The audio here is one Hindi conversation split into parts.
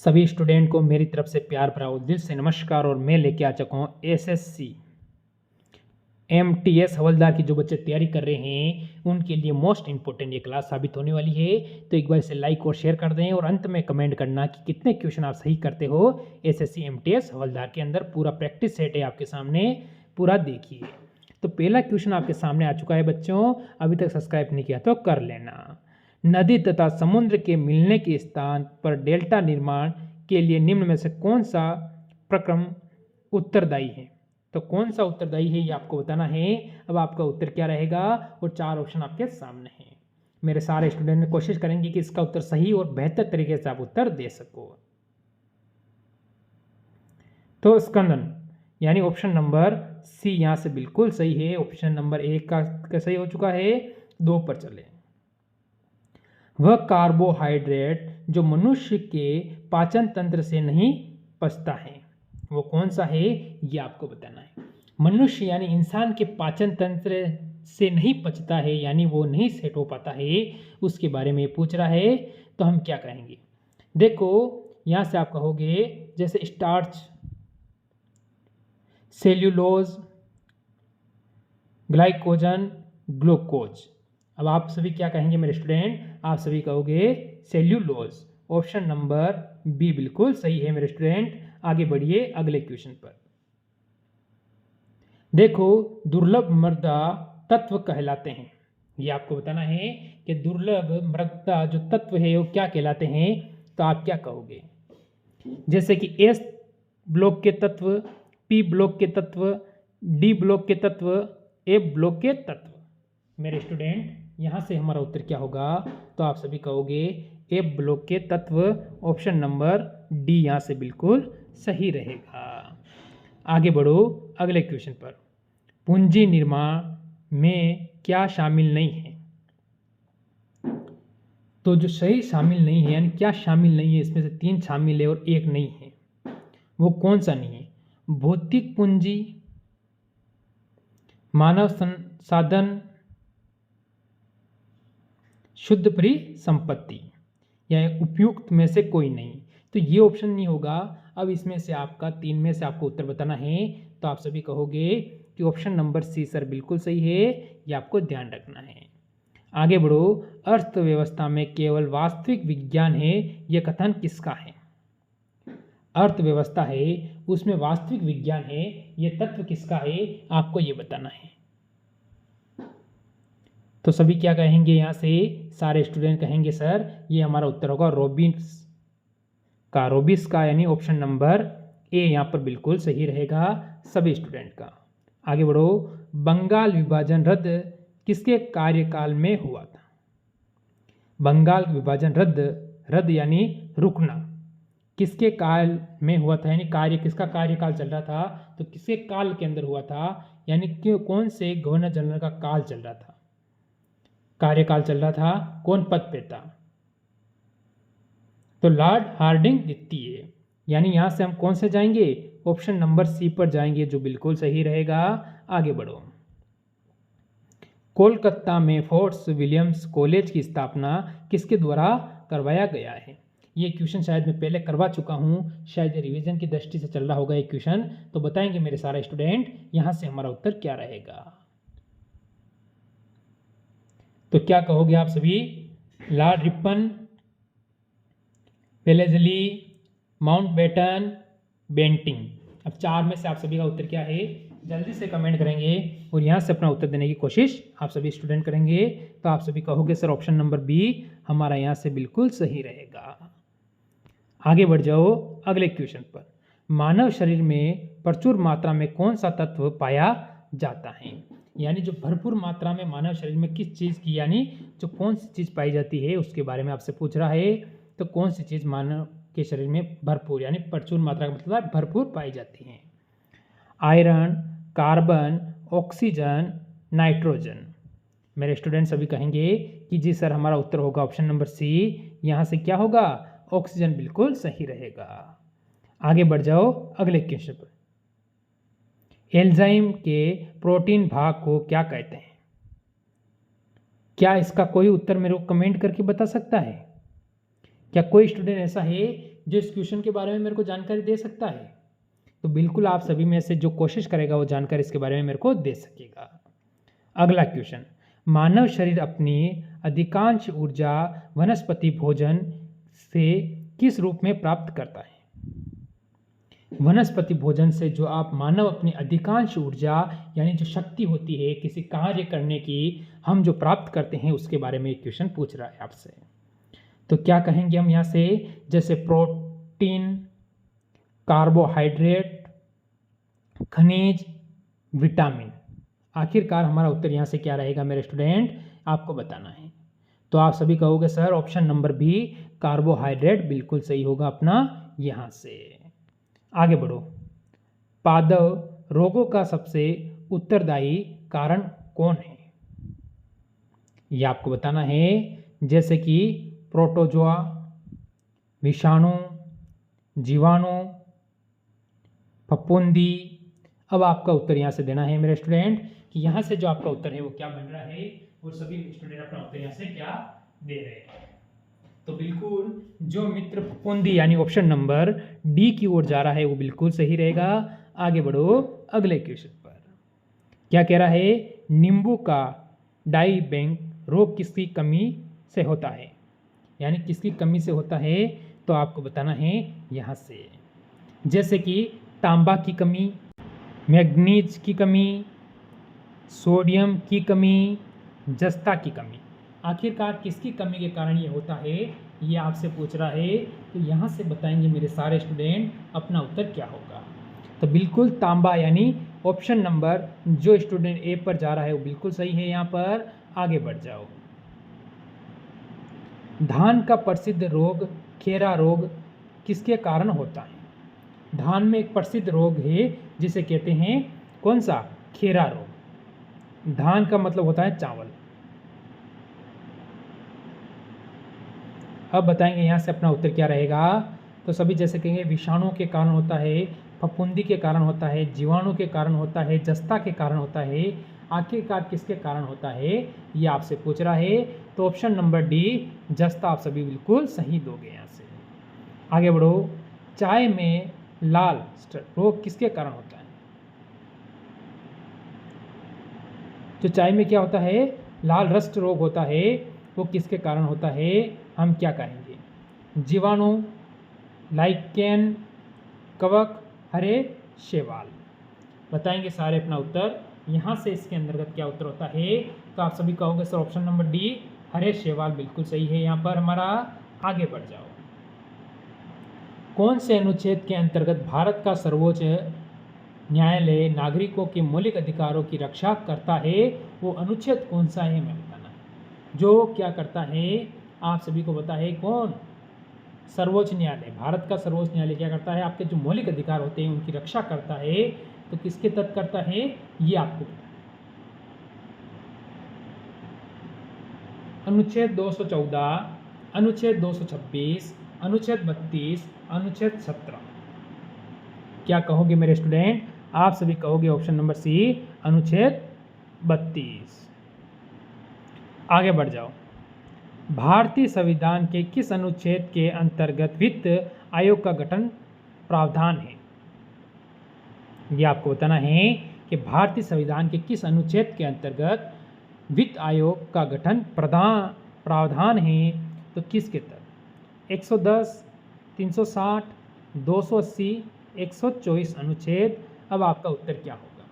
सभी स्टूडेंट को मेरी तरफ से प्यार भरा दिल से नमस्कार। और मैं लेके आ चुका हूँ एसएससी एमटीएस हवलदार की जो बच्चे तैयारी कर रहे हैं उनके लिए मोस्ट इंपॉर्टेंट ये क्लास साबित होने वाली है। तो एक बार इसे लाइक और शेयर कर दें और अंत में कमेंट करना कि कितने क्वेश्चन आप सही करते हो। एसएससी एमटीएस हवलदार के अंदर पूरा प्रैक्टिस सेट है आपके सामने, पूरा देखिए। तो पहला क्वेश्चन आपके सामने आ चुका है बच्चों, अभी तक सब्सक्राइब नहीं किया तो कर लेना। नदी तथा समुद्र के मिलने के स्थान पर डेल्टा निर्माण के लिए निम्न में से कौन सा प्रक्रम उत्तरदायी है? तो कौन सा उत्तरदायी है ये आपको बताना है। अब आपका उत्तर क्या रहेगा और चार ऑप्शन आपके सामने हैं। मेरे सारे स्टूडेंट ने कोशिश करेंगे कि इसका उत्तर सही और बेहतर तरीके से आप उत्तर दे सको। तो स्कंदन यानी ऑप्शन नंबर सी यहाँ से बिल्कुल सही है। ऑप्शन नंबर एक का सही हो चुका है। 2 पर चले। वह कार्बोहाइड्रेट जो मनुष्य के पाचन तंत्र से नहीं पचता है, वो कौन सा है ये आपको बताना है। मनुष्य यानी इंसान के पाचन तंत्र से नहीं पचता है, यानी वो नहीं सेट हो पाता है, उसके बारे में पूछ रहा है। तो हम क्या कहेंगे, देखो यहाँ से आप कहोगे जैसे स्टार्च, सेल्यूलोज, ग्लाइकोजन, ग्लूकोज। अब आप सभी क्या कहेंगे मेरे स्टूडेंट, आप सभी कहोगे सेल्यूलोज। ऑप्शन नंबर बी बिल्कुल सही है मेरे स्टूडेंट। आगे बढ़िए अगले क्वेश्चन पर। देखो दुर्लभ मृदा तत्व कहलाते हैं, ये आपको बताना है कि दुर्लभ मृदा जो तत्व है वो क्या कहलाते हैं। तो आप क्या कहोगे, जैसे कि एस ब्लॉक के तत्व, पी ब्लॉक के तत्व, डी ब्लॉक के तत्व, ए ब्लॉक के तत्व। मेरे स्टूडेंट यहाँ से हमारा उत्तर क्या होगा, तो आप सभी कहोगे ए ब्लॉक के तत्व। ऑप्शन नंबर डी यहाँ से बिल्कुल सही रहेगा। आगे बढ़ो अगले क्वेश्चन पर। पूंजी निर्माण में क्या शामिल नहीं है? तो जो सही शामिल नहीं है यानी क्या शामिल नहीं है, इसमें से 3 शामिल है और 1 नहीं है। वो कौन सा नहीं है? भौतिक पूंजी, मानव संसाधन, शुद्ध परिसंपत्ति, या उपयुक्त में से कोई नहीं। तो ये ऑप्शन नहीं होगा। अब इसमें से आपका 3 में से आपको उत्तर बताना है। तो आप सभी कहोगे कि ऑप्शन नंबर सी सर बिल्कुल सही है, ये आपको ध्यान रखना है। आगे बढ़ो। अर्थव्यवस्था में केवल वास्तविक विज्ञान है, यह कथन किसका है? अर्थव्यवस्था है उसमें वास्तविक विज्ञान है, यह तत्व किसका है आपको ये बताना है। तो सभी क्या कहेंगे, यहाँ से सारे स्टूडेंट कहेंगे सर ये हमारा उत्तर होगा रोबिस का यानी ऑप्शन नंबर ए यहाँ पर बिल्कुल सही रहेगा सभी स्टूडेंट का। आगे बढ़ो। बंगाल विभाजन रद्द किसके कार्यकाल में हुआ था? बंगाल विभाजन रद्द यानी रुकना किसके काल में हुआ था, यानी किसका कार्यकाल चल रहा था, तो किसके काल के अंदर हुआ था, यानी कौन से गवर्नर जनरल का काल चल रहा था, कार्यकाल चल रहा था, कौन पद पे था? तो लॉर्ड हार्डिंग द्वितीय। यानी यहां से हम कौन से जाएंगे, ऑप्शन नंबर सी पर जाएंगे जो बिल्कुल सही रहेगा। आगे बढ़ो। कोलकाता में फोर्ट्स विलियम्स कॉलेज की स्थापना किसके द्वारा करवाया गया है? ये क्वेश्चन शायद मैं पहले करवा चुका हूँ, शायद रिवीजन की दृष्टि से चल रहा होगा ये क्वेश्चन। तो बताएंगे मेरे सारे स्टूडेंट यहाँ से हमारा उत्तर क्या रहेगा। तो क्या कहोगे आप सभी, Lord Ripon, Wellesley, Mountbatten, Bentinck. अब 4 में से आप सभी का उत्तर क्या है, जल्दी से कमेंट करेंगे और यहाँ से अपना उत्तर देने की कोशिश आप सभी स्टूडेंट करेंगे। तो आप सभी कहोगे सर ऑप्शन नंबर बी हमारा यहाँ से बिल्कुल सही रहेगा। आगे बढ़ जाओ अगले क्वेश्चन पर। मानव शरीर में प्रचुर मात्रा में कौन सा तत्व पाया जाता है? यानी जो भरपूर मात्रा में मानव शरीर में किस चीज़ की, यानी जो कौन सी चीज़ पाई जाती है उसके बारे में आपसे पूछ रहा है। तो कौन सी चीज़ मानव के शरीर में भरपूर यानी प्रचुर मात्रा का मतलब भरपूर पाई जाती है? Iron, carbon, oxygen, nitrogen. मेरे स्टूडेंट सभी कहेंगे कि जी सर हमारा उत्तर होगा ऑप्शन नंबर सी। यहाँ से क्या होगा, ऑक्सीजन बिल्कुल सही रहेगा। आगे बढ़ जाओ अगले क्वेश्चन पर। एंजाइम के प्रोटीन भाग को क्या कहते हैं? क्या इसका कोई उत्तर मेरे को कमेंट करके बता सकता है? क्या कोई स्टूडेंट ऐसा है जो इस क्वेश्चन के बारे में मेरे को जानकारी दे सकता है? तो बिल्कुल आप सभी में से जो कोशिश करेगा वो जानकारी इसके बारे में मेरे को दे सकेगा। अगला क्वेश्चन, मानव शरीर अपनी अधिकांश ऊर्जा वनस्पति भोजन से किस रूप में प्राप्त करता है? वनस्पति भोजन से जो आप मानव अपनी अधिकांश ऊर्जा यानी जो शक्ति होती है किसी कार्य करने की हम जो प्राप्त करते हैं उसके बारे में एक क्वेश्चन पूछ रहा है आपसे। तो क्या कहेंगे हम यहाँ से? जैसे प्रोटीन, कार्बोहाइड्रेट, खनिज, विटामिन। आखिरकार हमारा उत्तर यहाँ से क्या रहेगा मेरे स्टूडेंट, आपको बताना है। तो आप सभी कहोगे sir option number B carbohydrate बिल्कुल सही होगा अपना यहाँ से। आगे बढ़ो। पादप रोगों का सबसे उत्तरदायी कारण कौन है? ये आपको बताना है। जैसे कि प्रोटोजोआ, विषाणु, जीवाणु, फफूंदी। अब आपका उत्तर यहाँ से देना है मेरे स्टूडेंट कि यहाँ से जो आपका उत्तर है वो क्या बन रहा है, वो सभी स्टूडेंट अपना उत्तर यहाँ से क्या दे रहे हैं। तो बिल्कुल जो मित्र फफूंदी यानी ऑप्शन नंबर डी की ओर जा रहा है वो बिल्कुल सही रहेगा। आगे बढ़ो अगले क्वेश्चन पर। क्या कह रहा है? नींबू का डाई बैंक रोग किसकी कमी से होता है? यानी किसकी कमी से होता है? तो आपको बताना है यहाँ से। जैसे कि तांबा की कमी, मैग्नीज की कमी, सोडियम की कमी, जस्ता की कमी। आखिरकार किसकी कमी के कारण ये होता है, ये आपसे पूछ रहा है। तो यहाँ से बताएंगे मेरे सारे स्टूडेंट अपना उत्तर क्या होगा। तो बिल्कुल तांबा यानी ऑप्शन नंबर जो स्टूडेंट ए पर जा रहा है वो बिल्कुल सही है। यहाँ पर आगे बढ़ जाओ। धान का प्रसिद्ध रोग खेरा रोग किसके कारण होता है? धान में एक प्रसिद्ध रोग है जिसे कहते हैं कौन सा? खेरा रोग। धान का मतलब होता है चावल। अब बताएंगे यहाँ से अपना उत्तर क्या रहेगा। तो सभी जैसे कहेंगे विषाणु के कारण होता है, फफूंदी के कारण होता है, जीवाणु के कारण होता है, जस्ता के कारण होता है। आखिरकार किसके कारण होता है ये आपसे पूछ रहा है। तो ऑप्शन नंबर डी जस्ता आप सभी बिल्कुल सही दोगे यहाँ से। आगे बढ़ो। चाय में लाल रोग किसके कारण होता है? जो चाय में क्या होता है, लाल रस्ट रोग होता है, वो किसके कारण होता है? हम क्या कहेंगे? जीवाणु, लाइकेन, कवक, हरे शैवाल। बताएंगे सारे अपना उत्तर। यहाँ से इसके अंतर्गत क्या उत्तर होता है? तो आप सभी कहोगे सर ऑप्शन नंबर डी हरे शैवाल बिल्कुल सही है यहाँ पर हमारा। आगे बढ़ जाओ। कौन से अनुच्छेद के अंतर्गत भारत का सर्वोच्च न्यायालय नागरिकों के मौलिक अधिकारों की रक्षा करता है? वो अनुच्छेद कौन सा है हमें बताना है। जो क्या करता है आप सभी को पता है कौन? सर्वोच्च न्यायालय। भारत का सर्वोच्च न्यायालय क्या करता है? आपके जो मौलिक अधिकार होते हैं उनकी रक्षा करता है। तो किसके तहत करता है ये आपको पता है। अनुच्छेद 214, अनुच्छेद 226, अनुच्छेद 32, अनुच्छेद 17। क्या कहोगे मेरे स्टूडेंट? आप सभी कहोगे ऑप्शन नंबर सी अनुच्छेद 32। आगे बढ़ जाओ। भारतीय संविधान के किस अनुच्छेद के अंतर्गत वित्त आयोग का गठन प्रावधान है? ये आपको बताना है कि भारतीय संविधान के किस अनुच्छेद के अंतर्गत वित्त आयोग का गठन प्रावधान है। तो किसके तहत? 110, 360, 280, 124 अनुच्छेद। अब आपका उत्तर क्या होगा?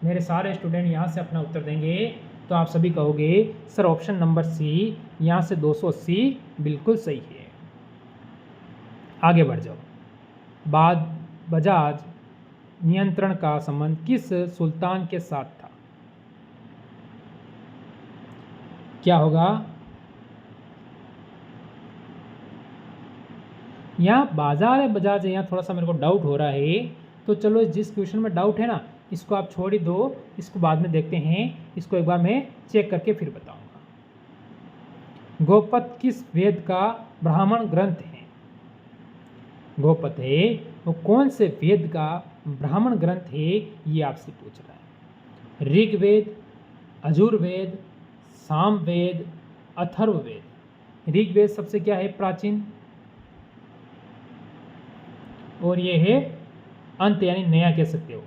मेरे सारे स्टूडेंट यहाँ से अपना उत्तर देंगे। तो आप सभी कहोगे सर ऑप्शन नंबर सी यहाँ से 280 बिल्कुल सही है। आगे बढ़ जाओ। बजाज नियंत्रण का संबंध किस सुल्तान के साथ था? क्या होगा? यहाँ बजाज है, यहाँ थोड़ा सा मेरे को डाउट हो रहा है। तो चलो जिस क्वेश्चन में डाउट है ना इसको आप छोड़ ही दो, इसको बाद में देखते हैं। इसको एक बार मैं चेक करके फिर बताऊंगा। गोपद किस वेद का ब्राह्मण ग्रंथ है? गोपद है वो कौन से वेद का ब्राह्मण ग्रंथ है ये आपसे पूछ रहा है। ऋग्वेद, यजुर्वेद, सामवेद, अथर्ववेद। ऋग्वेद सबसे क्या है? प्राचीन। और ये है अंत यानी नया कह सकते हो।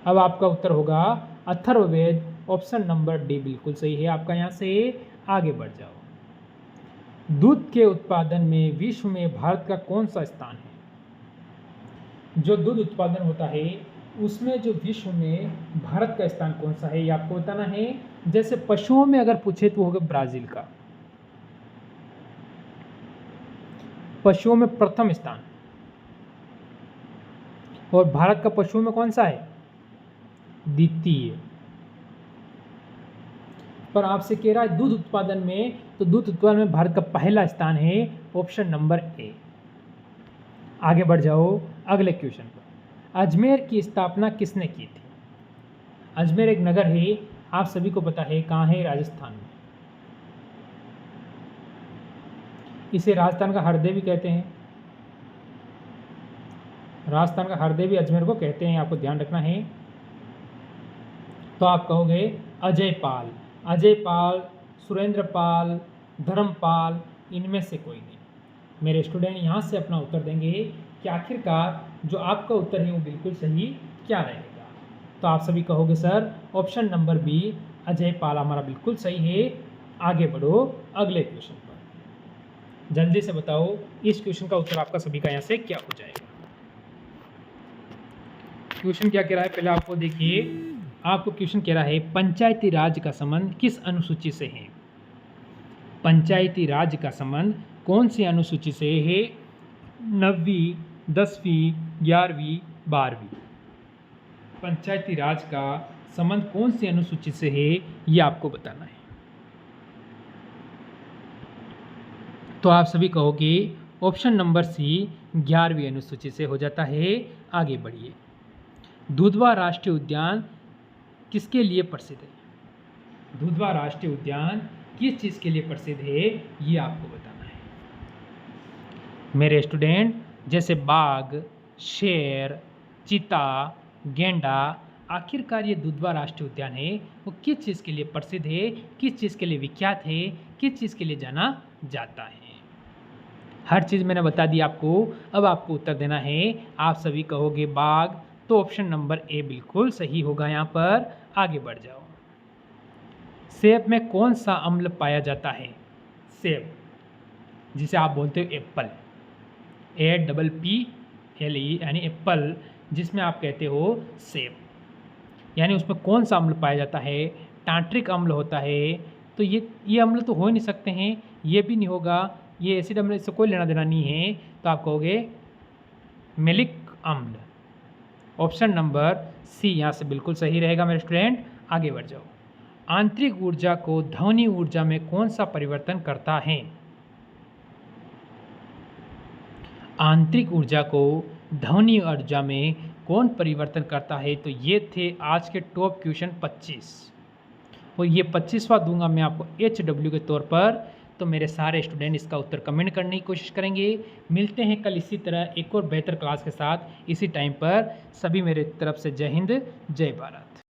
अब आपका उत्तर होगा अथर्ववेद, ऑप्शन नंबर डी बिल्कुल सही है आपका। यहाँ से आगे बढ़ जाओ। दूध के उत्पादन में विश्व में भारत का कौन सा स्थान है? जो दूध उत्पादन होता है उसमें जो विश्व में भारत का स्थान कौन सा है ये आपको बताना है। जैसे पशुओं में अगर पूछे तो होगा ब्राजील का, पशुओं में प्रथम स्थान। और भारत का पशुओं में कौन सा है? द्वितीय। पर आपसे कह रहा है दूध उत्पादन में, तो दूध उत्पादन में भारत का पहला स्थान है, ऑप्शन नंबर ए। आगे बढ़ जाओ अगले क्वेश्चन पर। अजमेर की स्थापना किसने की थी? अजमेर एक नगर है, आप सभी को पता है कहाँ है? राजस्थान में। इसे राजस्थान का हृदय भी कहते हैं। राजस्थान का हृदय भी अजमेर को कहते हैं, आपको ध्यान रखना है। तो आप कहोगे अजय पाल, अजय पाल, सुरेंद्र पाल, धर्मपाल, इनमें से कोई नहीं। मेरे स्टूडेंट यहाँ से अपना उत्तर देंगे कि आखिरकार जो आपका उत्तर है वो बिल्कुल सही क्या रहेगा। तो आप सभी कहोगे sir option number B, Ajay Pal हमारा बिल्कुल सही है। आगे बढ़ो अगले क्वेश्चन पर। जल्दी से बताओ इस क्वेश्चन का उत्तर आपका सभी का यहाँ से क्या हो जाएगा। क्वेश्चन क्या कह रहा है पहले आपको देखिए। आपको क्वेश्चन कह रहा है पंचायती राज का संबंध किस अनुसूची से है? पंचायती राज का संबंध कौन सी अनुसूची से है? 9वीं, 10वीं, 11वीं, 12वीं। पंचायती राज का संबंध कौन सी अनुसूची से है ये आपको बताना है। तो आप सभी कहोगे ऑप्शन नंबर सी, 11वीं अनुसूची से हो जाता है। आगे बढ़िए। दुधवा राष्ट्रीय उद्यान किसके लिए प्रसिद्ध है? दुधवा राष्ट्रीय उद्यान किस चीज़ के लिए प्रसिद्ध है ये आपको बताना है। मेरे स्टूडेंट जैसे बाघ, शेर, चीता, गेंडा, आखिरकार ये दुधवा राष्ट्रीय उद्यान है वो किस चीज़ के लिए प्रसिद्ध है, किस चीज़ के लिए विख्यात है, किस चीज़ के लिए जाना जाता है? हर चीज़ मैंने बता दी आपको। अब आपको उत्तर देना है। आप सभी कहोगे बाघ, तो ऑप्शन नंबर ए बिल्कुल सही होगा यहाँ पर। आगे बढ़ जाओ। सेब में कौन सा अम्ल पाया जाता है? सेब जिसे आप बोलते हो एप्पल, APPLE यानी एप्पल, जिसमें आप कहते हो सेब, यानी उसमें कौन सा अम्ल पाया जाता है? टांट्रिक अम्ल होता है। तो ये अम्ल तो हो ही नहीं सकते हैं, ये भी नहीं होगा, ये एसिड अम्ल, इससे कोई लेना देना नहीं है। तो आप कहोगे मेलिक अम्ल, ऑप्शन नंबर सी यहाँ से बिल्कुल सही रहेगा मेरे स्टूडेंट। आगे बढ़ जाओ। आंतरिक ऊर्जा को ध्वनि ऊर्जा में कौन सा परिवर्तन करता है? आंतरिक ऊर्जा को ध्वनि ऊर्जा में कौन परिवर्तन करता है? तो ये थे आज के टॉप क्वेश्चन 25, और ये 25वां दूंगा मैं आपको HW के तौर पर। तो मेरे सारे स्टूडेंट इसका उत्तर कमेंट करने की कोशिश करेंगे। मिलते हैं कल इसी तरह एक और बेहतर क्लास के साथ इसी टाइम पर। सभी मेरे तरफ से जय हिंद, जय भारत।